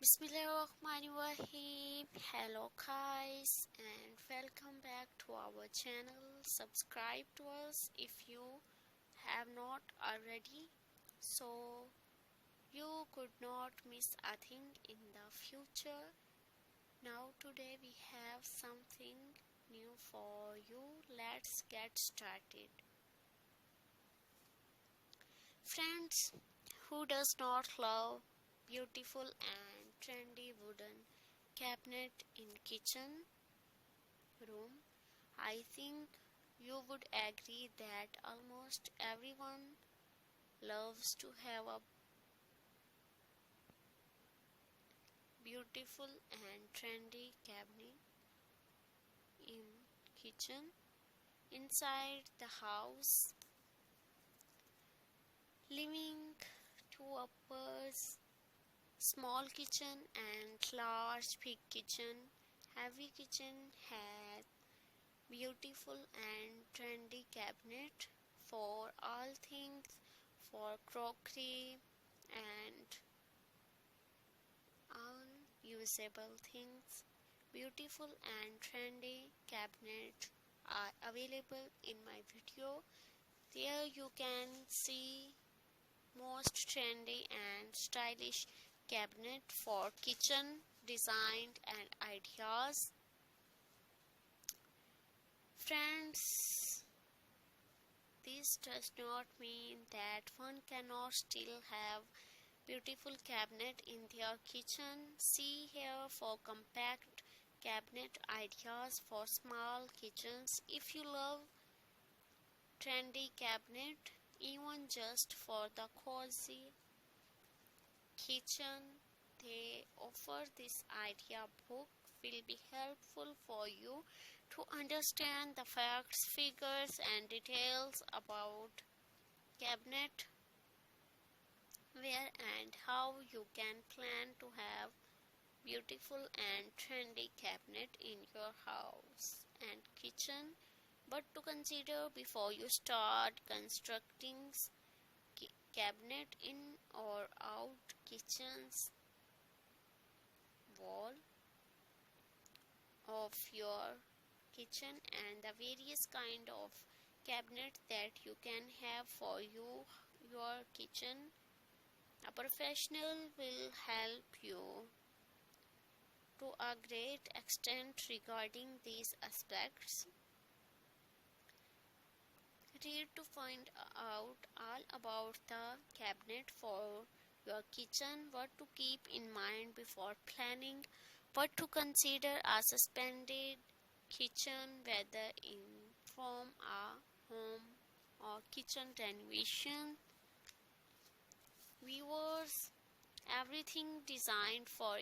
Bismillahirrahmanirrahim. Hello guys and welcome back to our channel. Subscribe to us if you have not already so you could not miss a thing in the future. Now today we have something new for you. Let's get started. Friends, who does not love beautiful and trendy wooden cabinet in kitchen room? I think you would agree that almost everyone loves to have a beautiful and trendy cabinet in kitchen inside the house. Living two uppers, small kitchen and large big kitchen. Heavy kitchen has beautiful and trendy cabinet for all things, for crockery and all usable things. Beautiful and trendy cabinet are available in my video. There you can see most trendy and stylish cabinet for kitchen design and ideas. Friends, this does not mean that one cannot still have beautiful cabinet in their kitchen. See here for compact cabinet ideas for small kitchens. If you love trendy cabinet, even just for the cozy kitchen, they offer this idea book will be helpful for you to understand the facts, figures and details about cabinet, where and how you can plan to have beautiful and trendy cabinet in your house and kitchen. But to consider before you start constructing cabinet in or out kitchen's wall of your kitchen and the various kind of cabinet that you can have for your kitchen. A professional will help you to a great extent regarding these aspects. Read to find out all about the cabinet for your kitchen, what to keep in mind before planning, what to consider a suspended kitchen, whether in from a home or kitchen renovation. Viewers, everything designed for